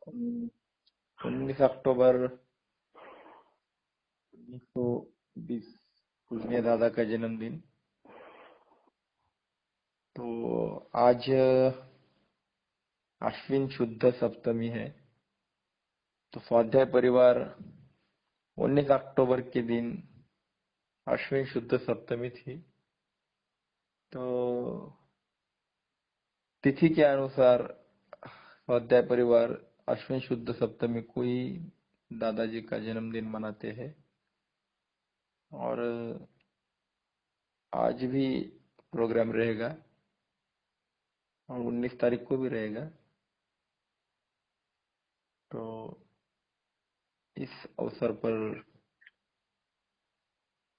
19 अक्टूबर 1920 पूजनीय दादा का जन्मदिन। तो आज अश्विन शुद्ध सप्तमी है। तो स्वाध्याय परिवार 19 अक्टूबर के दिन अश्विन शुद्ध सप्तमी थी। तो तिथि के अनुसार स्वाध्याय परिवार अश्विन शुद्ध सप्तमी को ही दादाजी का जन्मदिन मनाते हैं। और आज भी प्रोग्राम रहेगा और 19 तारीख को भी रहेगा। तो इस अवसर पर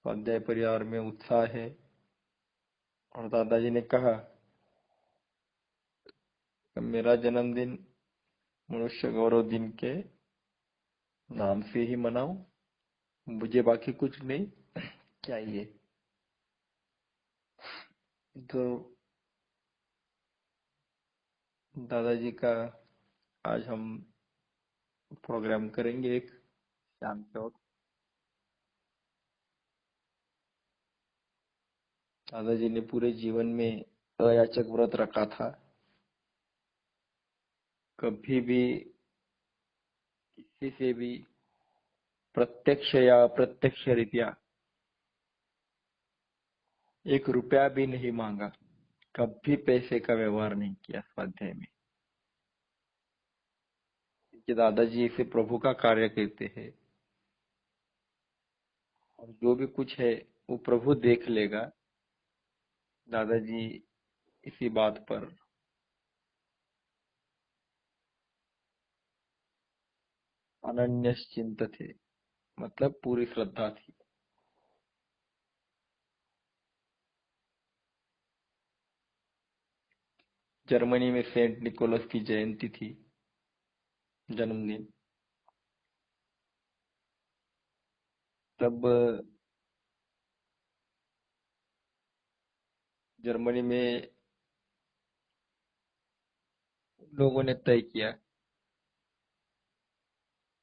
स्वाध्याय परिवार में उत्साह है। और दादाजी ने कहा कि मेरा जन्मदिन मनुष्य गौरव दिन के नाम से ही मनाओ, मुझे बाकी कुछ नहीं चाहिए। तो दादाजी का आज हम प्रोग्राम करेंगे एक शाम के वक्त। दादाजी ने पूरे जीवन में अयाचक व्रत रखा था। कभी भी किसी से भी प्रत्यक्ष या अप्रत्यक्ष रीत्या 1 रुपया भी नहीं मांगा। कभी पैसे का व्यवहार नहीं किया स्वाध्याय में, कि दादाजी इसे प्रभु का कार्य कहते हैं। और जो भी कुछ है वो प्रभु देख लेगा। दादाजी इसी बात पर अनन्यश्चिंत थे, मतलब पूरी श्रद्धा थी। जर्मनी में सेंट निकोलस की जयंती थी, जन्मदिन। तब जर्मनी में लोगों ने तय किया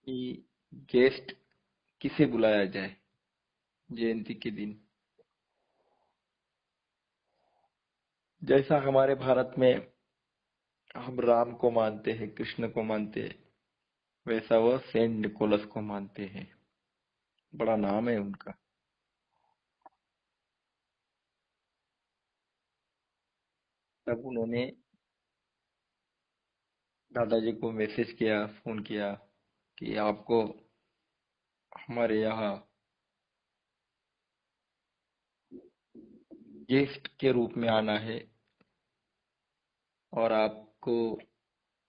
कि गेस्ट किसे बुलाया जाए जयंती के दिन। जैसा हमारे भारत में हम राम को मानते हैं, कृष्ण को मानते हैं, वैसा वह सेंट निकोलस को मानते हैं। बड़ा नाम है उनका। तब उन्होंने दादाजी को मैसेज किया, फोन किया कि आपको हमारे यहाँ गेस्ट के रूप में आना है और आपको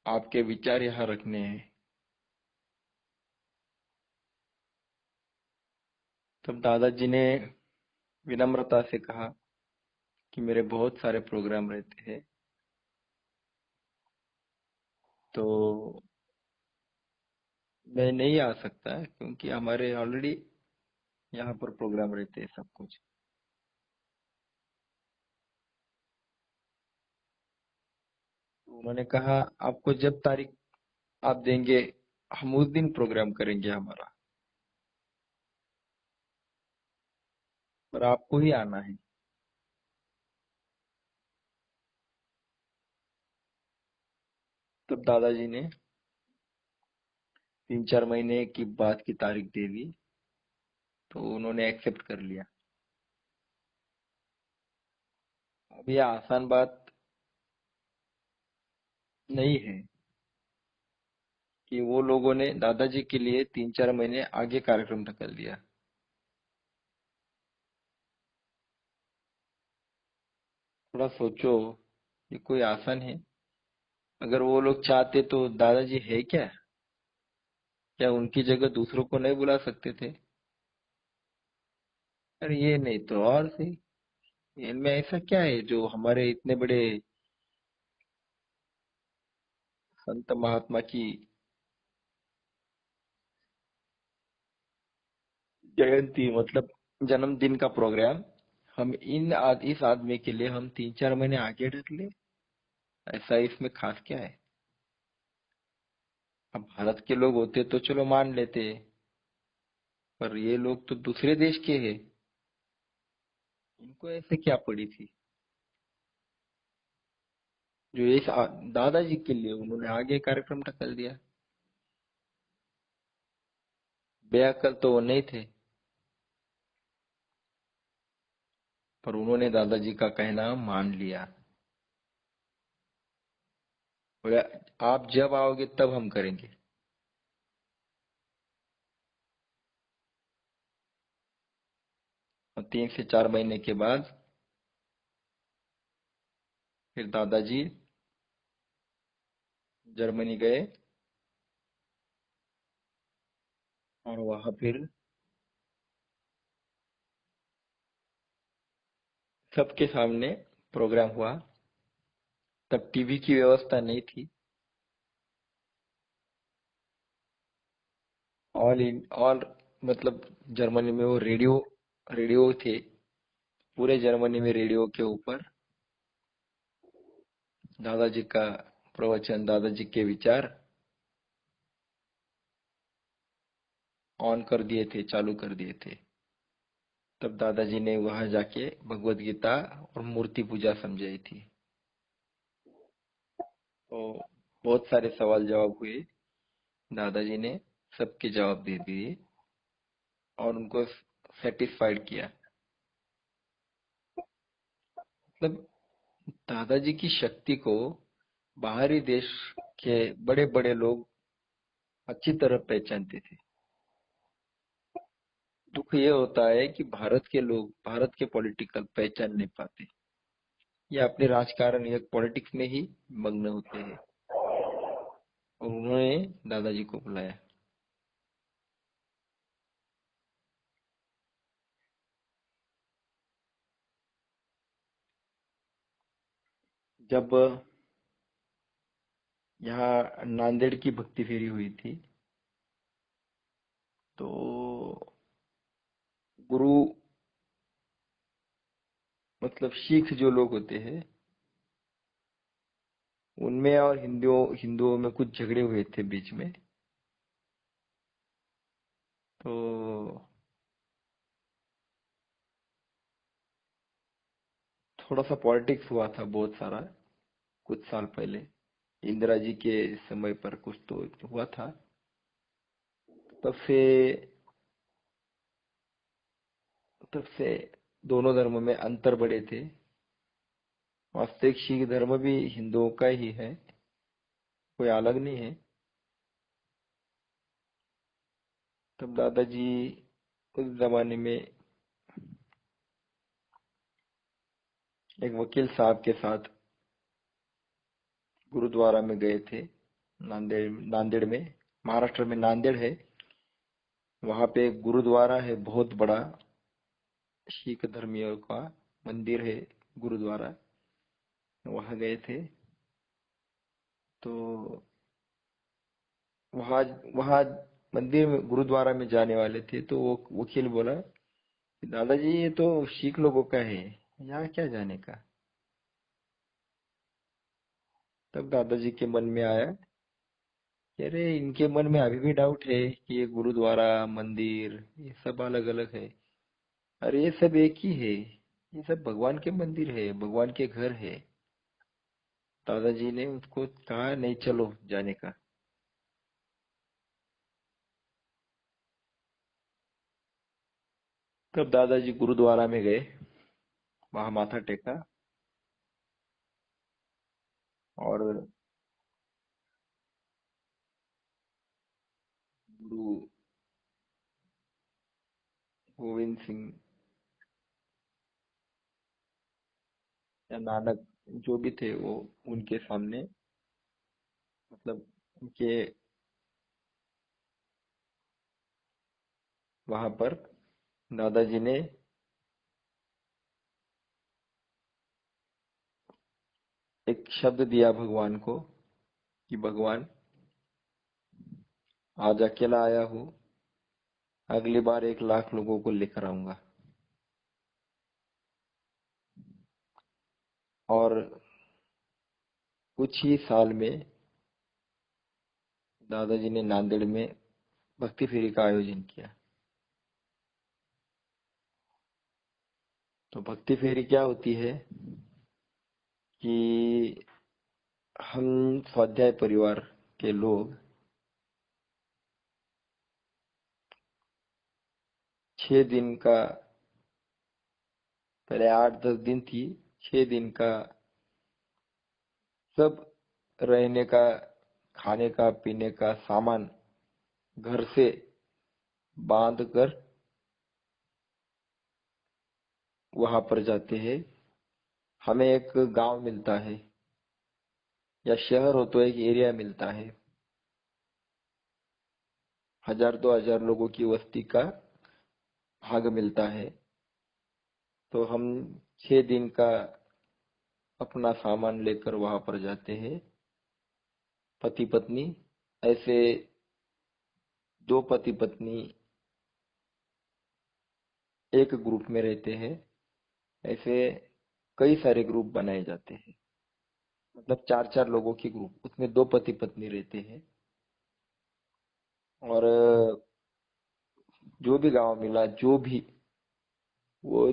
आपके विचार यहाँ रखने हैं। तब दादाजी ने विनम्रता से कहा कि मेरे बहुत सारे प्रोग्राम रहते हैं, तो मैं नहीं आ सकता क्योंकि हमारे ऑलरेडी यहाँ पर प्रोग्राम रहते हैं सब कुछ। तो उन्होंने कहा आपको जब तारीख आप देंगे हम उस दिन प्रोग्राम करेंगे हमारा, पर आपको ही आना है। तब दादाजी ने 3-4 महीने की बाद की तारीख दे दी। तो उन्होंने एक्सेप्ट कर लिया। अब यह आसान बात नहीं है कि वो लोगों ने दादाजी के लिए 3-4 महीने आगे कार्यक्रम धकल दिया। थोड़ा सोचो, ये कोई आसान है? अगर वो लोग चाहते तो दादाजी है क्या? क्या उनकी जगह दूसरों को नहीं बुला सकते थे? अरे ये नहीं तो और सही। इनमें ऐसा क्या है जो हमारे इतने बड़े संत महात्मा की जयंती, मतलब जन्मदिन का प्रोग्राम, हम इस आदमी के लिए हम 3-4 महीने आगे ढक ले? ऐसा इसमें खास क्या है? अब भारत के लोग होते तो चलो मान लेते, पर ये लोग तो दूसरे देश के हैं, इनको ऐसे क्या पड़ी थी जो इस दादाजी के लिए उन्होंने आगे कार्यक्रम ढकल दिया। बेअक्ल तो वो नहीं थे, पर उन्होंने दादाजी का कहना मान लिया। बोले आप जब आओगे तब हम करेंगे। और 3 से 4 महीने के बाद फिर दादाजी जर्मनी गए, और वहां फिर सबके सामने प्रोग्राम हुआ। तब टीवी की व्यवस्था नहीं थी। ऑल मतलब जर्मनी में वो रेडियो रेडियो थे। पूरे जर्मनी में रेडियो के ऊपर दादाजी का प्रवचन, दादाजी के विचार ऑन कर दिए थे, चालू कर दिए थे। तब दादाजी ने वहां जाके भगवत गीता और मूर्ति पूजा समझाई थी। तो बहुत सारे सवाल जवाब हुए, दादाजी ने सबके जवाब दे दिए और उनको सेटिस्फाइड किया। मतलब दादाजी की शक्ति को बाहरी देश के बड़े बड़े लोग अच्छी तरह पहचानते थे। दुख ये होता है कि भारत के लोग भारत के पॉलिटिकल पहचान नहीं पाते, या अपने राजकारण या पॉलिटिक्स में ही मग्न होते हैं। और उन्होंने दादाजी को बुलाया। जब यहाँ नांदेड़ की भक्ति फेरी हुई थी, तो गुरु मतलब सिख जो लोग होते हैं, उनमें और हिंदुओं हिंदुओं में कुछ झगड़े हुए थे बीच में। तो थोड़ा सा पॉलिटिक्स हुआ था बहुत सारा, कुछ साल पहले इंदिरा जी के समय पर कुछ तो हुआ था। तब से तब से दोनों धर्मों में अंतर बढ़े थे। वास्तविक सिख धर्म भी हिंदुओं का ही है, कोई अलग नहीं है। तब दादाजी उस जमाने में एक वकील साहब के साथ गुरुद्वारा में गए थे। नांदेड़ में, महाराष्ट्र में नांदेड़ है। वहां पे एक गुरुद्वारा है बहुत बड़ा, सिख धर्मियों का मंदिर है, गुरुद्वारा। वहां गए थे। तो वहां वहां मंदिर में गुरुद्वारा में जाने वाले थे, तो वो वकील बोला कि दादाजी ये तो सिख लोगों का है, यहाँ क्या जाने का। तब दादाजी के मन में आया कि अरे इनके मन में अभी भी डाउट है कि ये गुरुद्वारा मंदिर ये सब अलग अलग है। अरे ये सब एक ही है, ये सब भगवान के मंदिर है, भगवान के घर है। दादाजी ने उसको कहा नहीं चलो जाने का। तब दादाजी गुरुद्वारा में गए, वहां माथा टेका, और गुरु गोविंद सिंह या नानक जो भी थे, वो उनके सामने मतलब उनके वहां पर दादाजी ने एक शब्द दिया भगवान को कि भगवान आज अकेला आया हूँ, अगली बार 1 लाख लोगों को लेकर आऊंगा। और कुछ ही साल में दादाजी ने नांदेड़ में भक्ति फेरी का आयोजन किया। तो भक्ति फेरी क्या होती है कि हम स्वाध्याय परिवार के लोग 6 दिन का, पहले 8-10 दिन थी, 6 दिन का सब रहने का, खाने का, पीने का सामान घर से बांध कर वहां पर जाते हैं। हमें एक गांव मिलता है या शहर हो तो एक एरिया मिलता है, 1000-2000 लोगों की वस्ती का भाग मिलता है। तो हम 6 दिन का अपना सामान लेकर वहां पर जाते हैं, पति पत्नी, ऐसे 2 पति पत्नी एक ग्रुप में रहते हैं। ऐसे कई सारे ग्रुप बनाए जाते हैं, मतलब 4-4 लोगों की ग्रुप, उसमें 2 पति पत्नी रहते हैं। और जो भी गांव मिला, जो भी, वो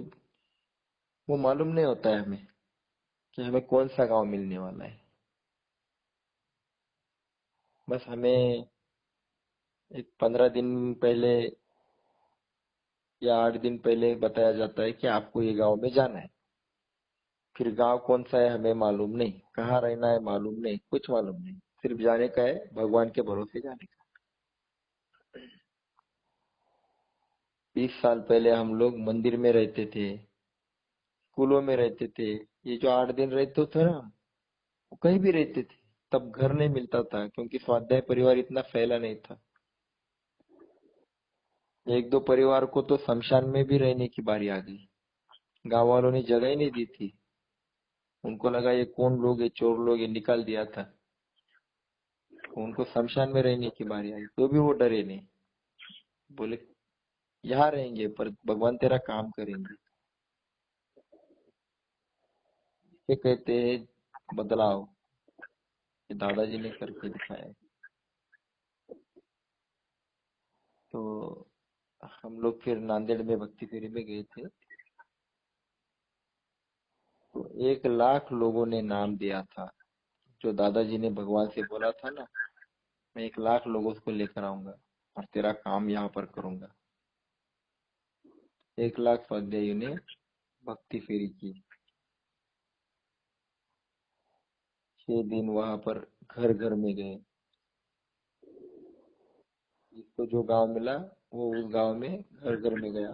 वो मालूम नहीं होता है हमें कि हमें कौन सा गांव मिलने वाला है। बस हमें एक 15 दिन पहले या 8 दिन पहले बताया जाता है कि आपको ये गांव में जाना है। फिर गांव कौन सा है हमें मालूम नहीं, कहाँ रहना है मालूम नहीं, कुछ मालूम नहीं, सिर्फ जाने का है, भगवान के भरोसे जाने का। 20 साल पहले हम लोग मंदिर में रहते थे, स्कूलों में रहते थे। ये जो 8 दिन रहते थे ना, वो कहीं भी रहते थे। तब घर नहीं मिलता था क्योंकि स्वाध्याय परिवार इतना फैला नहीं था। 1-2 परिवार को तो शमशान में भी रहने की बारी आ गई। गांव वालों ने जगह ही नहीं दी थी। उनको लगा ये कौन लोग, ये चोर लोग, ये निकाल दिया था। उनको शमशान में रहने की बारी आई तो भी वो डरे नहीं, बोले यहाँ रहेंगे पर भगवान तेरा काम करेंगे। ये कहते हैं बदलाव, ये दादाजी ने करके दिखाया है। तो हम लोग फिर नांदेड़ में भक्ति फेरी में गए थे। तो 1 लाख लोगों ने नाम दिया था। जो दादाजी ने भगवान से बोला था ना, मैं 1 लाख लोगों को लेकर आऊंगा और तेरा काम यहाँ पर करूंगा। 1 लाख स्वाध्यायियों ने भक्ति फेरी की। 6 दिन वहां पर घर घर में गए। जिसको जो गांव मिला वो उस गांव में घर घर में गया।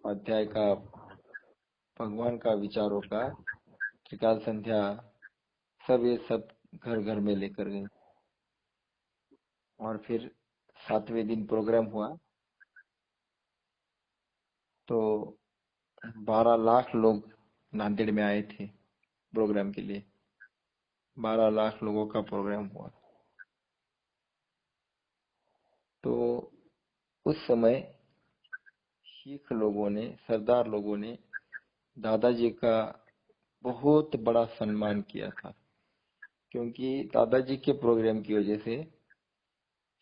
अध्याय का, भगवान का, विचारों का, त्रिकाल संध्या, सब ये सब घर घर में लेकर गए। और फिर 7वें दिन प्रोग्राम हुआ। तो 12 लाख लोग नांदेड़ में आए थे प्रोग्राम के लिए। 12 लाख लोगों का प्रोग्राम हुआ। तो उस समय सिख लोगों ने, सरदार लोगों ने दादाजी का बहुत बड़ा सम्मान किया था, क्योंकि दादाजी के प्रोग्राम की वजह से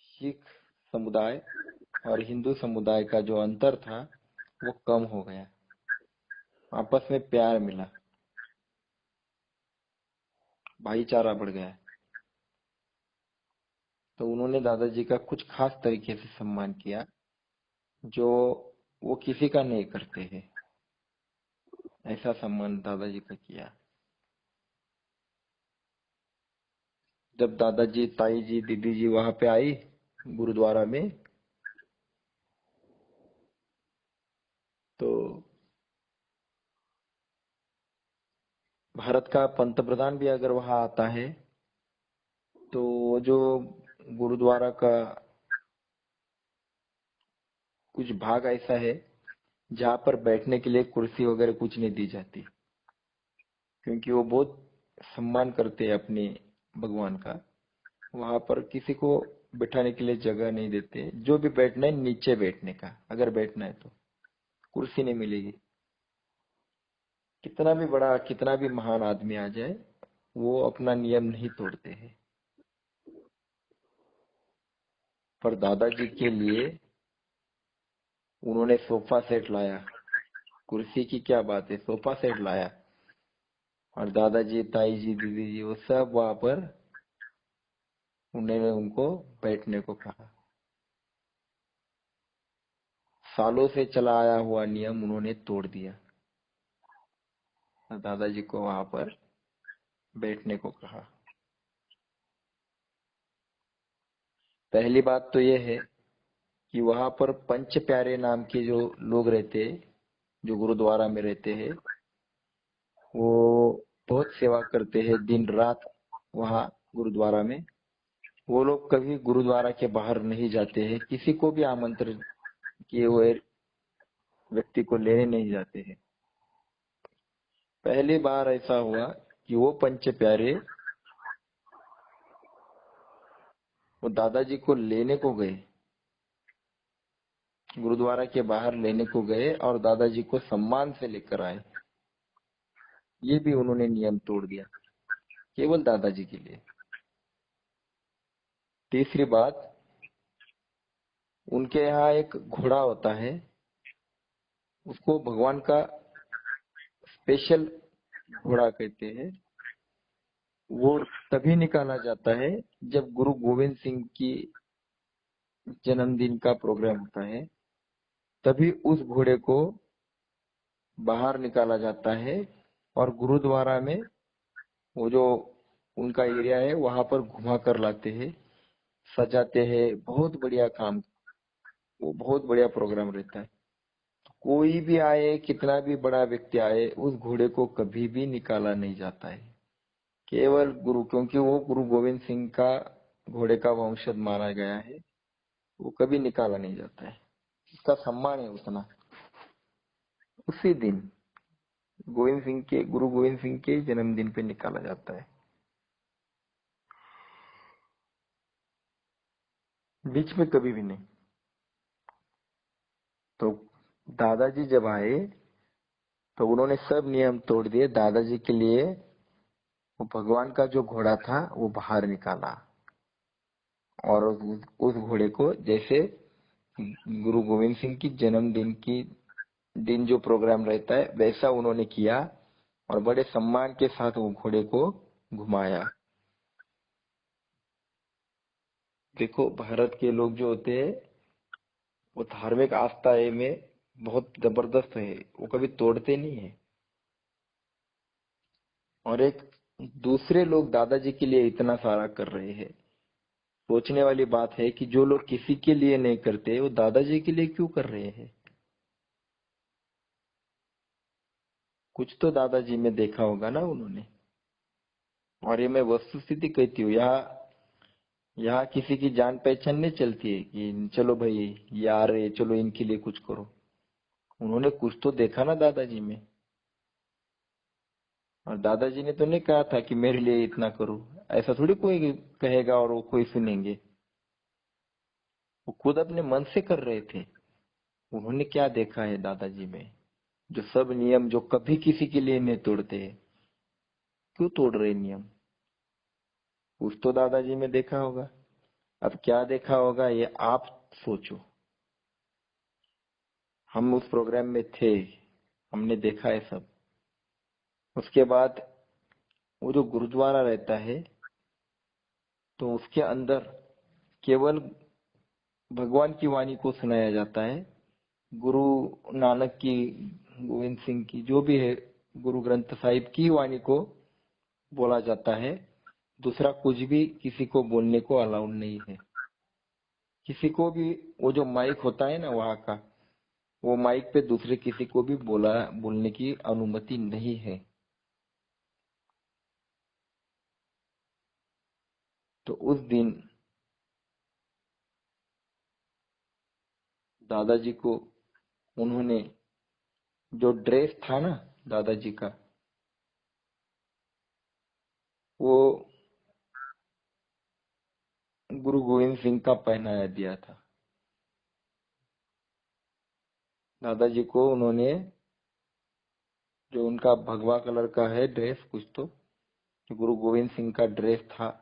सिख समुदाय और हिंदू समुदाय का जो अंतर था वो कम हो गया, आपस में प्यार मिला, भाईचारा बढ़ गया। तो उन्होंने दादाजी का कुछ खास तरीके से सम्मान किया, जो वो किसी का नहीं करते हैं। ऐसा सम्मान दादाजी का किया। जब दादाजी, ताई जी, दीदी जी वहां पे आई गुरुद्वारा में, तो भारत का पंतप्रधान भी अगर वहां आता है तो वो जो गुरुद्वारा का कुछ भाग ऐसा है जहाँ पर बैठने के लिए कुर्सी वगैरह कुछ नहीं दी जाती, क्योंकि वो बहुत सम्मान करते हैं अपने भगवान का। वहां पर किसी को बिठाने के लिए जगह नहीं देते। जो भी बैठना है नीचे बैठने का, अगर बैठना है तो कुर्सी नहीं मिलेगी। कितना भी बड़ा, कितना भी महान आदमी आ जाए, वो अपना नियम नहीं तोड़ते हैं। पर दादाजी के लिए उन्होंने सोफा सेट लाया। कुर्सी की क्या बात है, सोफा सेट लाया। और दादाजी, ताई जी, दीदी जी, वो सब वहां पर उन्होंने उनको बैठने को कहा। सालों से चला आया हुआ नियम उन्होंने तोड़ दिया। दादाजी को वहां पर बैठने को कहा। पहली बात तो यह है कि वहां पर पंच प्यारे नाम के जो लोग रहते हैं, जो गुरुद्वारा में रहते हैं, वो बहुत सेवा करते हैं दिन रात वहां गुरुद्वारा में। वो लोग कभी गुरुद्वारा के बाहर नहीं जाते हैं, किसी को भी आमंत्रण किए हुए व्यक्ति को लेने नहीं जाते हैं। पहली बार ऐसा हुआ कि वो पंच प्यारे वो दादाजी को लेने को गए, गुरुद्वारा के बाहर लेने को गए और दादाजी को सम्मान से लेकर आए। ये भी उन्होंने नियम तोड़ दिया, केवल दादाजी के लिए। तीसरी बात, उनके यहाँ एक घोड़ा होता है, उसको भगवान का स्पेशल घोड़ा कहते हैं। वो तभी निकाला जाता है जब गुरु गोविंद सिंह की जन्मदिन का प्रोग्राम होता है, तभी उस घोड़े को बाहर निकाला जाता है और गुरुद्वारा में वो जो उनका एरिया है वहां पर घुमा कर लाते हैं, सजाते हैं। बहुत बढ़िया काम, वो बहुत बढ़िया प्रोग्राम रहता है। कोई भी आए, कितना भी बड़ा व्यक्ति आए, उस घोड़े को कभी भी निकाला नहीं जाता है। केवल गुरु, क्योंकि वो गुरु गोविंद सिंह का घोड़े का वंशज माना गया है, वो कभी निकाला नहीं जाता है। उसका सम्मान है उतना। उसी दिन गुरु गोविंद सिंह के जन्मदिन पे निकाला जाता है, बीच में कभी भी नहीं। तो दादाजी जब आए तो उन्होंने सब नियम तोड़ दिए। दादाजी के लिए वो भगवान का जो घोड़ा था वो बाहर निकाला और उस घोड़े को जैसे गुरु गोविंद सिंह की जन्मदिन की दिन जो प्रोग्राम रहता है वैसा उन्होंने किया और बड़े सम्मान के साथ वो घोड़े को घुमाया। देखो, भारत के लोग जो होते हैं वो धार्मिक आस्था में बहुत जबरदस्त है, वो कभी तोड़ते नहीं है। और एक दूसरे लोग दादाजी के लिए इतना सारा कर रहे हैं। सोचने वाली बात है कि जो लोग किसी के लिए नहीं करते वो दादाजी के लिए क्यों कर रहे हैं। कुछ तो दादाजी में देखा होगा ना उन्होंने। और ये मैं वस्तुस्थिति कहती हूँ, यहाँ यहाँ किसी की जान पहचान नहीं चलती है कि चलो भाई यार ये चलो इनके लिए कुछ करो। उन्होंने कुछ तो देखा ना दादाजी में। और दादाजी ने तो नहीं कहा था कि मेरे लिए इतना करो, ऐसा थोड़ी कोई कहेगा और वो कोई सुनेंगे। वो खुद अपने मन से कर रहे थे। उन्होंने क्या देखा है दादाजी में, जो सब नियम जो कभी किसी के लिए नहीं तोड़ते, क्यों तोड़ रहे नियम। कुछ तो दादाजी में देखा होगा। अब क्या देखा होगा ये आप सोचो। हम उस प्रोग्राम में थे, हमने देखा है सब। उसके बाद वो जो गुरुद्वारा रहता है तो उसके अंदर केवल भगवान की वाणी को सुनाया जाता है। गुरु नानक की, गोविंद सिंह की, जो भी है, गुरु ग्रंथ साहिब की वाणी को बोला जाता है। दूसरा कुछ भी किसी को बोलने को अलाउड नहीं है। किसी को भी, वो जो माइक होता है ना वहां का, वो माइक पे दूसरे किसी को भी बोलने की अनुमति नहीं है। तो उस दिन दादाजी को उन्होंने, जो ड्रेस था ना दादाजी का, वो गुरु गोविंद सिंह का पहनाया दिया था। दादाजी को उन्होंने, जो उनका भगवा कलर का है ड्रेस कुछ तो, जो गुरु गोविंद सिंह का ड्रेस था,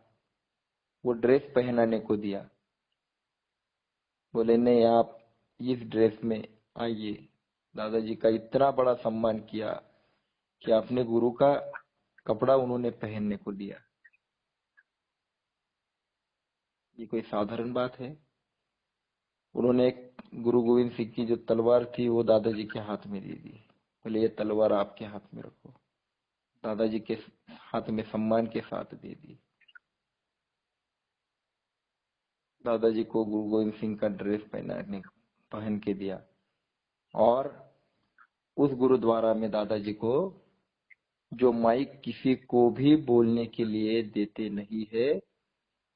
वो ड्रेस पहनाने को दिया। बोले नहीं, आप इस ड्रेस में आइए। दादाजी का इतना बड़ा सम्मान किया कि अपने गुरु का कपड़ा उन्होंने पहनने को दिया। ये कोई साधारण बात है? उन्होंने एक गुरु गोविंद सिंह की जो तलवार थी वो दादाजी के हाथ में दे दी। बोले ये तलवार आपके हाथ में रखो। दादाजी के हाथ में सम्मान के साथ दे दी। दादाजी को गुरु गोविंद सिंह का ड्रेस पहन के दिया। और उस गुरुद्वारा में दादाजी को जो माइक किसी को भी बोलने के लिए देते नहीं है,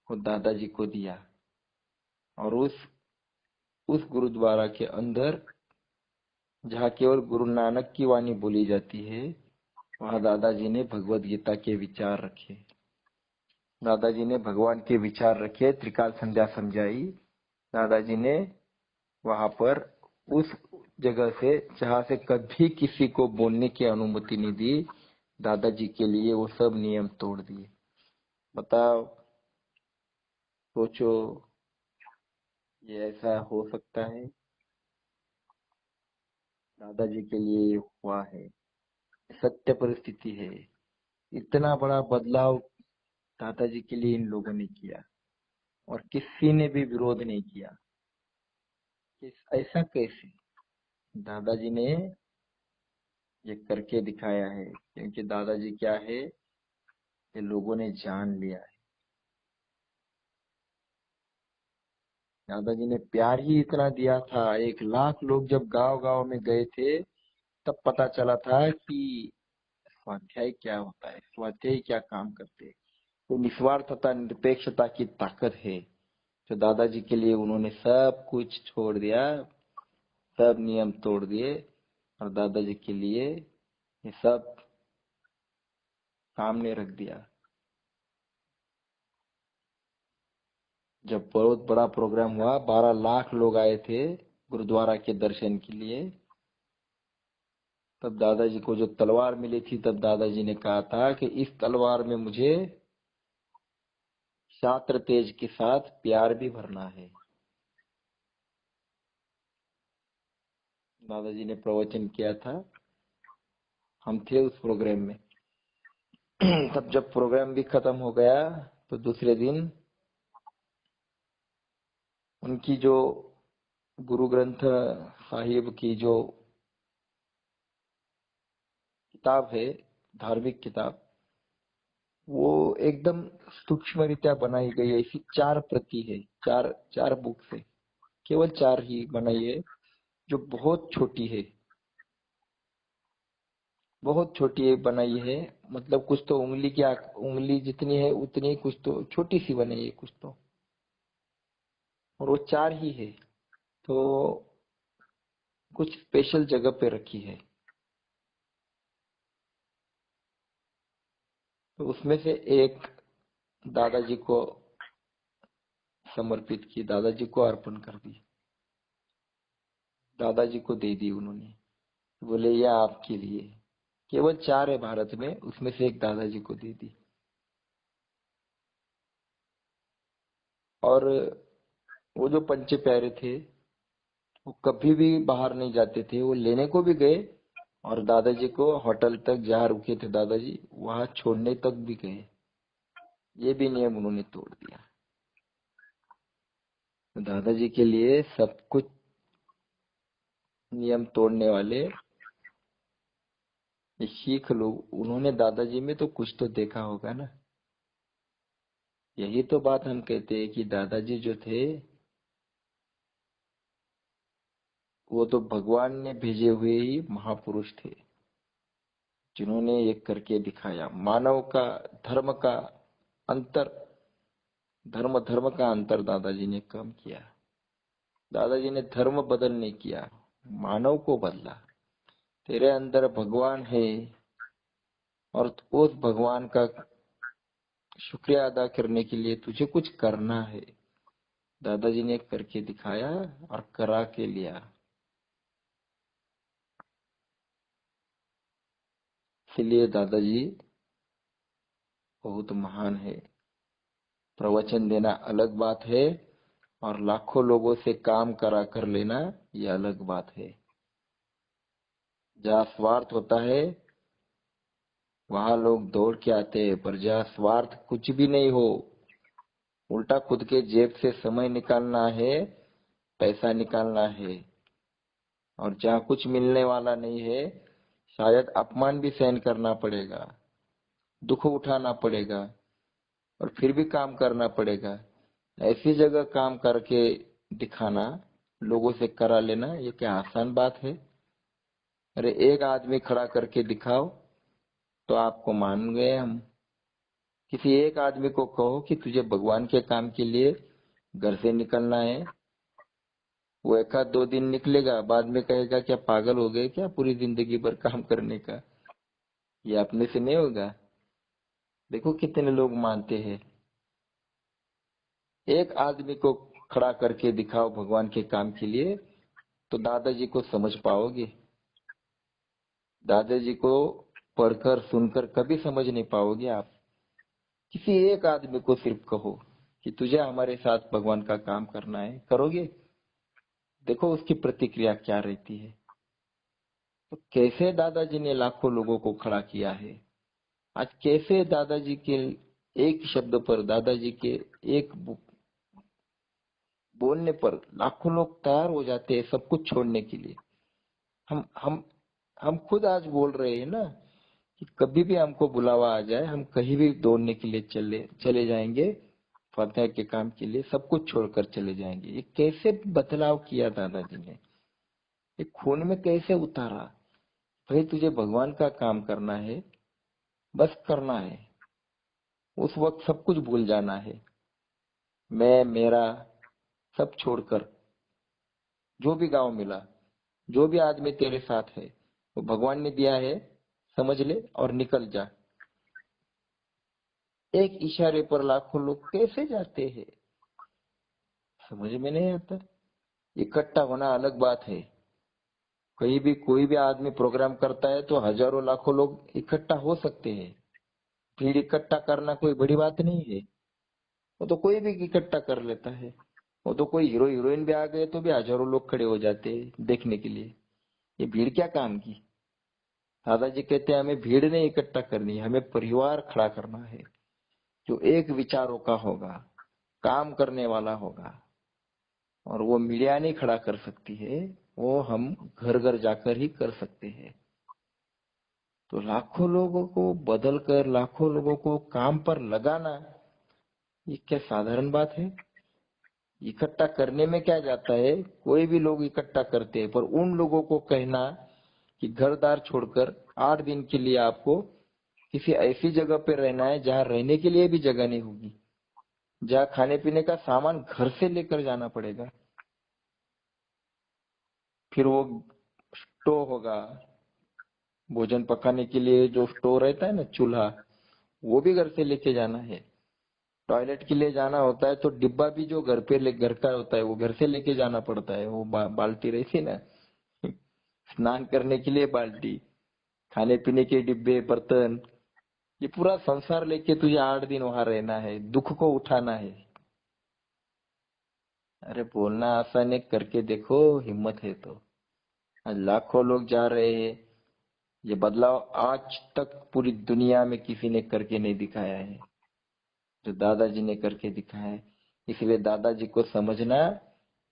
वो दादाजी को दिया। और उस गुरुद्वारा के अंदर जहाँ केवल गुरु नानक की वाणी बोली जाती है, वहां दादाजी ने भगवत गीता के विचार रखे। दादाजी ने भगवान के विचार रखे, त्रिकाल संध्या समझाई। दादाजी ने वहां पर उस जगह से जहां से कभी किसी को बोलने की अनुमति नहीं दी, दादाजी के लिए वो सब नियम तोड़ दिए। बताओ, सोचो, ये ऐसा हो सकता है? दादाजी के लिए ये हुआ है, सत्य परिस्थिति है। इतना बड़ा बदलाव दादाजी के लिए इन लोगों ने किया और किसी ने भी विरोध नहीं किया। ऐसा कैसे? दादाजी ने ये करके दिखाया है, क्योंकि दादाजी क्या है, ये लोगों ने जान लिया है। दादाजी ने प्यार ही इतना दिया था। 1 लाख लोग जब गांव गांव में गए थे, तब पता चला था कि स्वाध्याय क्या होता है, स्वाध्याय क्या काम करते हैं। तो निस्वार्थता, निरपेक्षता की ताकत है जो दादाजी के लिए उन्होंने सब कुछ छोड़ दिया, सब नियम तोड़ दिए और दादाजी के लिए ये सब सामने रख दिया। जब बहुत बड़ा प्रोग्राम हुआ, 12 लाख लोग आए थे गुरुद्वारा के दर्शन के लिए, तब दादाजी को जो तलवार मिली थी, तब दादाजी ने कहा था कि इस तलवार में मुझे शास्त्र तेज के साथ प्यार भी भरना है। दादाजी ने प्रवचन किया था, हम थे उस प्रोग्राम में। तब जब प्रोग्राम भी खत्म हो गया, तो दूसरे दिन उनकी जो गुरु ग्रंथ साहिब की जो किताब है, धार्मिक किताब, वो एकदम सूक्ष्म रीत्या बनाई गई है। ऐसी 4 प्रति है, चार चार बुक है, केवल 4 ही बनाई है, जो बहुत छोटी है, बहुत छोटी है बनाई है। मतलब कुछ तो उंगली जितनी है उतनी, कुछ तो छोटी सी बनाई है कुछ तो, और वो 4 ही है। तो कुछ स्पेशल जगह पे रखी है। तो उसमें से एक दादाजी को समर्पित की, दादाजी को अर्पण कर दी, दादाजी को दे दी उन्होंने। बोले यह आपके लिए। केवल 4 है भारत में, उसमें से एक दादाजी को दे दी। और वो जो पंचे प्यारे थे, वो कभी भी बाहर नहीं जाते थे। वो लेने को भी गए और दादाजी को होटल तक जहाँ रुके थे दादाजी, वहां छोड़ने तक भी गए। ये भी नियम उन्होंने तोड़ दिया। तो दादाजी के लिए सब कुछ नियम तोड़ने वाले ये सिख लोग, उन्होंने दादाजी में तो कुछ तो देखा होगा ना। यही तो बात हम कहते हैं कि दादाजी जो थे, वो तो भगवान ने भेजे हुए ही महापुरुष थे, जिन्होंने ये करके दिखाया। मानव का, धर्म का अंतर, धर्म धर्म का अंतर दादाजी ने कम किया। दादाजी ने धर्म बदल नहीं किया, मानव को बदला। तेरे अंदर भगवान है और उस भगवान का शुक्रिया अदा करने के लिए तुझे कुछ करना है। दादाजी ने करके दिखाया और करा के लिया। इसलिए दादाजी बहुत महान है। प्रवचन देना अलग बात है और लाखों लोगों से काम करा कर लेना ये अलग बात है। जहाँ स्वार्थ होता है वहां लोग दौड़ के आते हैं, पर जहाँ स्वार्थ कुछ भी नहीं हो, उल्टा खुद के जेब से समय निकालना है, पैसा निकालना है, और जहाँ कुछ मिलने वाला नहीं है, शायद अपमान भी सहन करना पड़ेगा, दुख उठाना पड़ेगा, और फिर भी काम करना पड़ेगा, ऐसी जगह काम करके दिखाना, लोगों से करा लेना, ये क्या आसान बात है? अरे एक आदमी खड़ा करके दिखाओ तो आपको मान गए हम। किसी एक आदमी को कहो कि तुझे भगवान के काम के लिए घर से निकलना है, वो एक आध दो दिन निकलेगा, बाद में कहेगा क्या पागल हो गए क्या पूरी जिंदगी भर काम करने का? ये अपने से नहीं होगा। देखो कितने लोग मानते हैं। एक आदमी को खड़ा करके दिखाओ भगवान के काम के लिए, तो दादाजी को समझ पाओगे। दादाजी को पढ़कर सुनकर कभी समझ नहीं पाओगे आप। किसी एक आदमी को सिर्फ कहो कि तुझे हमारे साथ भगवान का काम करना है, करोगे? देखो उसकी प्रतिक्रिया क्या रहती है। तो कैसे दादाजी ने लाखों लोगों को खड़ा किया है। आज कैसे दादाजी के एक शब्द पर, दादाजी के एक बोलने पर लाखों लोग तैयार हो जाते हैं सब कुछ छोड़ने के लिए। हम हम हम खुद आज बोल रहे हैं ना कि कभी भी हमको बुलावा आ जाए, हम कहीं भी दौड़ने के लिए चले चले जाएंगे, फतेह के काम के लिए सब कुछ छोड़कर चले जाएंगे। ये कैसे बदलाव किया दादाजी ने, ये खून में कैसे उतारा। भाई तुझे भगवान का काम करना है, बस करना है। उस वक्त सब कुछ भूल जाना है, मैं मेरा सब छोड़कर, जो भी गांव मिला, जो भी आदमी तेरे साथ है, वो भगवान ने दिया है, समझ ले और निकल जा। एक इशारे पर लाखों लोग कैसे जाते हैं, समझ में नहीं आता। इकट्ठा होना अलग बात है। कहीं भी कोई भी आदमी प्रोग्राम करता है तो हजारों लाखों लोग इकट्ठा हो सकते हैं। भीड़ इकट्ठा करना कोई बड़ी बात नहीं है, वो तो कोई भी इकट्ठा कर लेता है। वो तो कोई हीरो हीरोइन भी आ गए तो भी हजारों लोग खड़े हो जाते हैं देखने के लिए। ये भीड़ क्या काम की? दादाजी कहते हैं हमें भीड़ नहीं इकट्ठा करनी, हमें परिवार खड़ा करना है, जो एक विचारों का होगा, काम करने वाला होगा। और वो मीडिया नहीं खड़ा कर सकती है, वो हम घर घर जाकर ही कर सकते हैं। तो लाखों लोगों को बदल कर लाखों लोगों को काम पर लगाना, ये क्या साधारण बात है? इकट्ठा करने में क्या जाता है, कोई भी लोग इकट्ठा करते हैं, पर उन लोगों को कहना कि घर द्वार छोड़कर 8 दिन के लिए आपको किसी ऐसी जगह पे रहना है जहाँ रहने के लिए भी जगह नहीं होगी, जहाँ खाने पीने का सामान घर से लेकर जाना पड़ेगा, फिर वो स्टोव होगा, भोजन पकाने के लिए जो स्टोव रहता है ना, चूल्हा, वो भी घर से लेके जाना है। टॉयलेट के लिए जाना होता है तो डिब्बा भी जो घर का होता है वो घर से लेके जाना पड़ता है। वो बाल्टी रहती है ना, स्नान करने के लिए बाल्टी, खाने पीने के डिब्बे, बर्तन, ये पूरा संसार लेके तुझे 8 दिन वहां रहना है, दुख को उठाना है। अरे बोलना आसान है, करके देखो, हिम्मत है तो। आज लाखों लोग जा रहे हैं। ये बदलाव आज तक पूरी दुनिया में किसी ने करके नहीं दिखाया है, जो दादाजी ने करके दिखाया है। इसलिए दादाजी को समझना,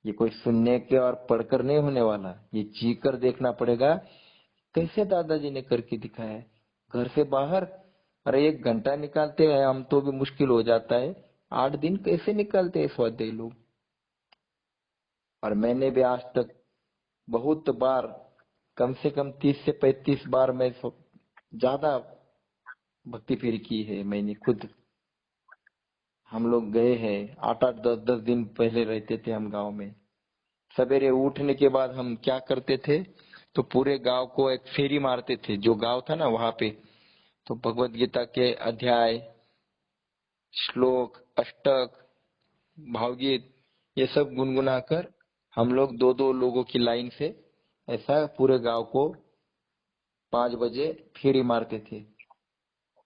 ये कोई सुनने के और पढ़कर नहीं होने वाला, ये जी कर देखना पड़ेगा। कैसे दादाजी ने करके दिखाया है। घर से बाहर, अरे 1 घंटा निकालते हैं हम तो भी मुश्किल हो जाता है, 8 दिन कैसे निकालते हैं स्वाध्यायी लोग। और मैंने भी आज तक बहुत बार, कम से कम 30 से 35 बार मैं ज्यादा भक्ति फेरी की है मैंने खुद। हम लोग गए हैं, 8 8 10 10 दिन पहले रहते थे हम गांव में। सवेरे उठने के बाद हम क्या करते थे, तो पूरे गांव को एक फेरी मारते थे, जो गांव था ना वहां पे। तो भगवत गीता के अध्याय, श्लोक, अष्टक, भावगीत, ये सब गुनगुनाकर हम लोग दो दो लोगों की लाइन से ऐसा पूरे गांव को 5 बजे फेरी मारते थे,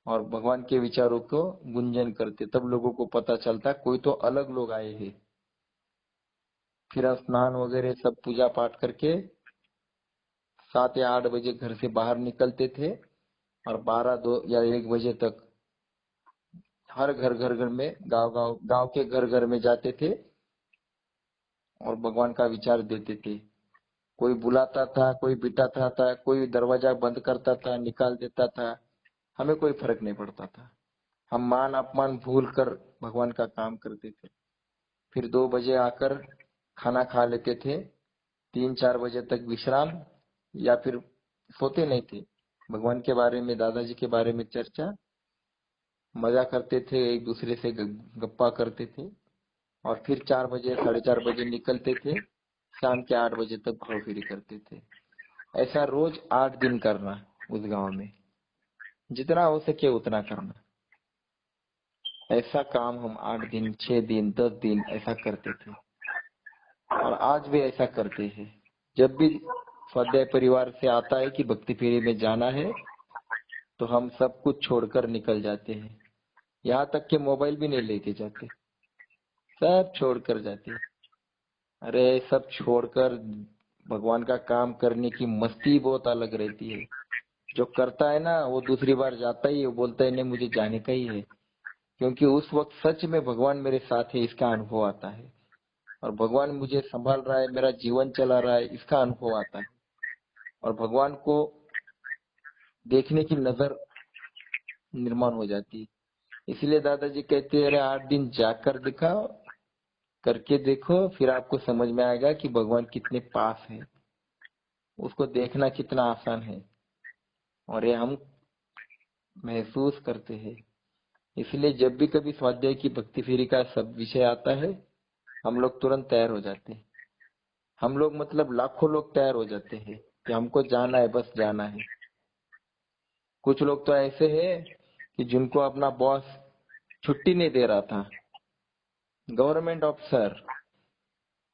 और भगवान के विचारों को गुंजन करते। तब लोगों को पता चलता कोई तो अलग लोग आए हैं। फिर स्नान वगैरह सब पूजा पाठ करके 7 या 8 बजे घर से बाहर निकलते थे और 12, 2 या 1 बजे तक हर घर में गांव के घर में जाते थे और भगवान का विचार देते थे। कोई बुलाता था, कोई बिठाता था, कोई दरवाजा बंद करता था, निकाल देता था, हमें कोई फर्क नहीं पड़ता था। हम मान अपमान भूल कर भगवान का काम करते थे। फिर 2 बजे आकर खाना खा लेते थे, 3, 4 बजे तक विश्राम, या फिर सोते नहीं थे। भगवान के बारे में, दादाजी के बारे में चर्चा, मजा करते थे, एक दूसरे से गप्पा करते थे और फिर 4 बजे 4:30 बजे निकलते थे। शाम के 8 बजे तक घूम फिरी करते थे। ऐसा रोज 8 दिन करना उस गांव में, जितना हो सके उतना करना। ऐसा काम हम 8 दिन, 6 दिन, 10 दिन ऐसा करते थे और आज भी ऐसा करते हैं। जब भी स्वाध्याय परिवार से आता है कि भक्ति फेरी में जाना है तो हम सब कुछ छोड़कर निकल जाते हैं। यहाँ तक कि मोबाइल भी नहीं लेके जाते, सब छोड़कर जाते हैं। अरे सब छोड़कर भगवान का काम करने की मस्ती बहुत अलग रहती है। जो करता है ना वो दूसरी बार जाता ही है, वो बोलता है नहीं मुझे जाने का ही है, क्योंकि उस वक्त सच में भगवान मेरे साथ है इसका अनुभव आता है और भगवान मुझे संभाल रहा है, मेरा जीवन चला रहा है इसका अनुभव आता है और भगवान को देखने की नजर निर्माण हो जाती है। इसलिए दादाजी कहते हैं अरे 8 दिन जाकर दिखाओ, करके देखो, फिर आपको समझ में आएगा कि भगवान कितने पास है, उसको देखना कितना आसान है। और ये हम महसूस करते हैं। इसलिए जब भी कभी स्वाध्याय की भक्ति फेरी का सब विषय आता है हम लोग तुरंत तैयार हो जाते हैं। हम लोग मतलब लाखों लोग तैयार हो जाते हैं कि हमको जाना है, बस जाना है। कुछ लोग तो ऐसे हैं कि जिनको अपना बॉस छुट्टी नहीं दे रहा था, गवर्नमेंट ऑफिसर,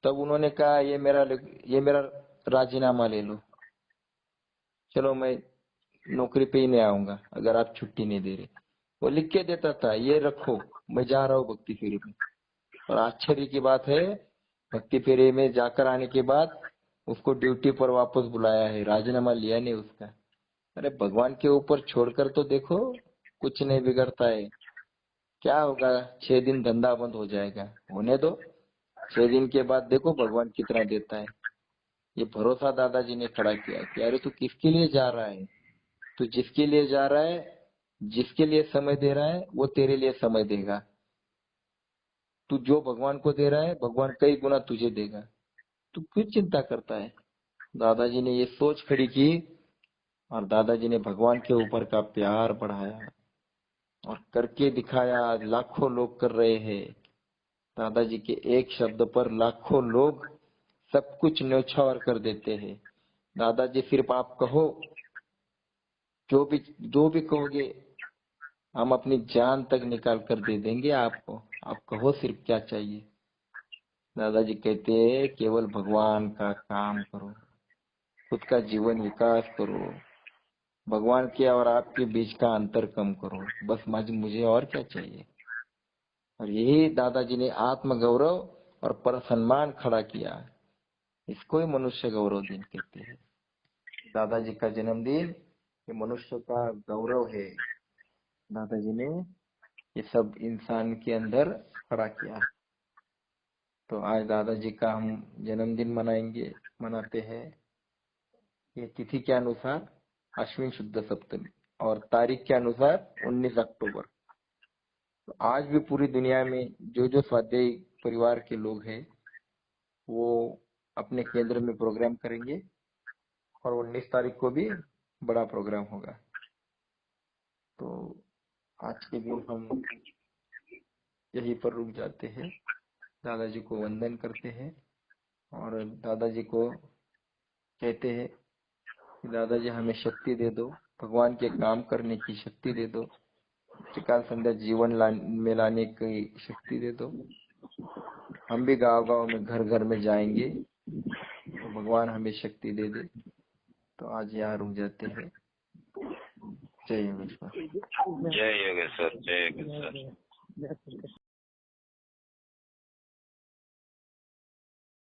तब उन्होंने कहा ये मेरा राजीनामा ले लो, चलो मैं नौकरी पे ही नहीं आऊंगा अगर आप छुट्टी नहीं दे रहे। वो लिख के देता था ये रखो, मैं जा रहा हूँ भक्ति फेरी में। और आश्चर्य की बात है, भक्ति फेरी में जाकर आने के बाद उसको ड्यूटी पर वापस बुलाया है, राजीनामा लिया नहीं उसका। अरे भगवान के ऊपर छोड़कर तो देखो, कुछ नहीं बिगड़ता है। क्या होगा, 6 दिन धंधा बंद हो जाएगा, होने दो। 6 दिन के बाद देखो भगवान कितना देता है। ये भरोसा दादाजी ने खड़ा किया कि अरे तू किसके लिए जा रहा है, तू जिसके लिए जा रहा है, जिसके लिए समय दे रहा है वो तेरे लिए समय देगा। तू जो भगवान को दे रहा है भगवान कई गुना तुझे देगा, तू क्यों चिंता करता है। दादाजी ने ये सोच खड़ी की और दादाजी ने भगवान के ऊपर का प्यार बढ़ाया और करके दिखाया। आज लाखों लोग कर रहे हैं। दादाजी के एक शब्द पर लाखों लोग सब कुछ न्यौछावर कर देते हैं। दादाजी सिर्फ आप कहो, जो भी कहोगे हम अपनी जान तक निकाल कर दे देंगे आपको, आप कहो सिर्फ क्या चाहिए। दादाजी कहते हैं केवल भगवान का काम करो, खुद का जीवन विकास करो, भगवान के और आपके बीच का अंतर कम करो, बस मुझे और क्या चाहिए। और यही दादाजी ने आत्म गौरव और पर सम्मान खड़ा किया। इसको ही मनुष्य गौरव दिन कहते हैं। दादाजी का जन्मदिन ये मनुष्य का गौरव है। दादाजी ने ये सब इंसान के अंदर खड़ा किया। तो आज दादाजी का हम जन्मदिन मनाते हैं। ये तिथि के अनुसार अश्विन शुद्ध सप्तमी और तारीख के अनुसार 19 अक्टूबर। तो आज भी पूरी दुनिया में जो स्वाध्यायी परिवार के लोग हैं वो अपने केंद्र में प्रोग्राम करेंगे और 19 तारीख को भी बड़ा प्रोग्राम होगा। तो आज के दिन हम यहीं पर रुक जाते हैं, दादाजी को वंदन करते हैं और दादाजी को कहते हैं कि दादाजी हमें शक्ति दे दो, भगवान के काम करने की शक्ति दे दो, त्रिकाल संध्या जीवन में लाने की शक्ति दे दो। हम भी गांव गांव में घर घर में जाएंगे तो भगवान हमें शक्ति दे दे। तो आज यहाँ रुक जाते हैं। जय योगेश्वर। जय योगेश्वर, जय योगेश्वर।